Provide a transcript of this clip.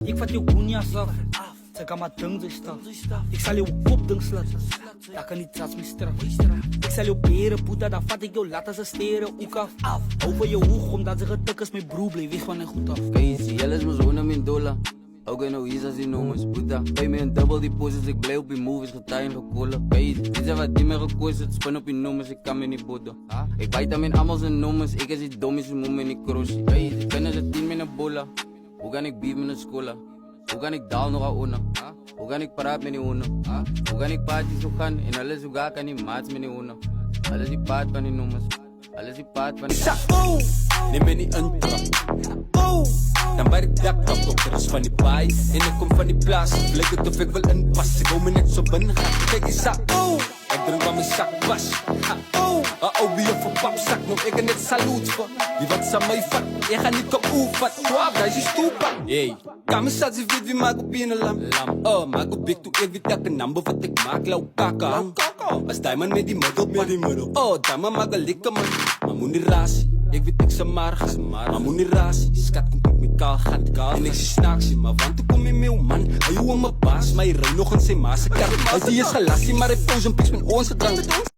Ik vat je goenias af, ze kan maar ding staan. Ik zal je kop ding slaan, dat kan niet trats me straf. Ik zal je beren poeten, dan vat ik jou laten ze steren ook af. Over je hoog, omdat ze getukkers met broer bleef weg van een goed af. Crazy, alles moet zo'n min dollar. Ook en nou hier als die noemen, puta. Pay me een double deposit, ik blijf op je movies, getuigen gekolen. Crazy, dit is wat die me gekozen, spin op je nummers, ik kan me niet boeten. Ik bijt aan mijn allemaal zijn nummers, ik is die dom is, moet me niet croshen. Crazy, ik ben een team in een bolla. Hoe kan ik beef met een schola? Hoe kan ik daal nog aan ona? Hoe kan ik praat met die honden? Hoe kan ik parties zo gaan? En alles hoe ga kan die maats met die honden? Alles die paard van die nummers. Alles die paard van die... Oh, neem me niet een trap. Oh, dan bij de dak op de rest van die baai. En ik kom van die plaats, lijkt het of ik wel een pas. Ik hou me net zo binnen, kijk die zak. Oh, ik drink van mijn zak was. Oh, wie op een papzak, nog ik net salut voor. Die wat ze mij vat, ik ga niet op oevat. Swap, dat is je stoepa. Hey, kami sa si vid, wie maak op je lam. Oh, maak op ik toe, ik weet dat een number wat ik maak, lauw kaka. Als diamond met die middel. Oh, dama maak een likke man. Maar moet niet rasie. Ik weet ik ze maar maar moet niet rasie. Skat komt ik met kaal gaat kaal. En ik zie snaaksie, maar want toen kom je mee, man. Hij hoe mijn baas, maar je rij nog een zijn maas. Hij die is gelassie, maar hij poos een piks met onze drank.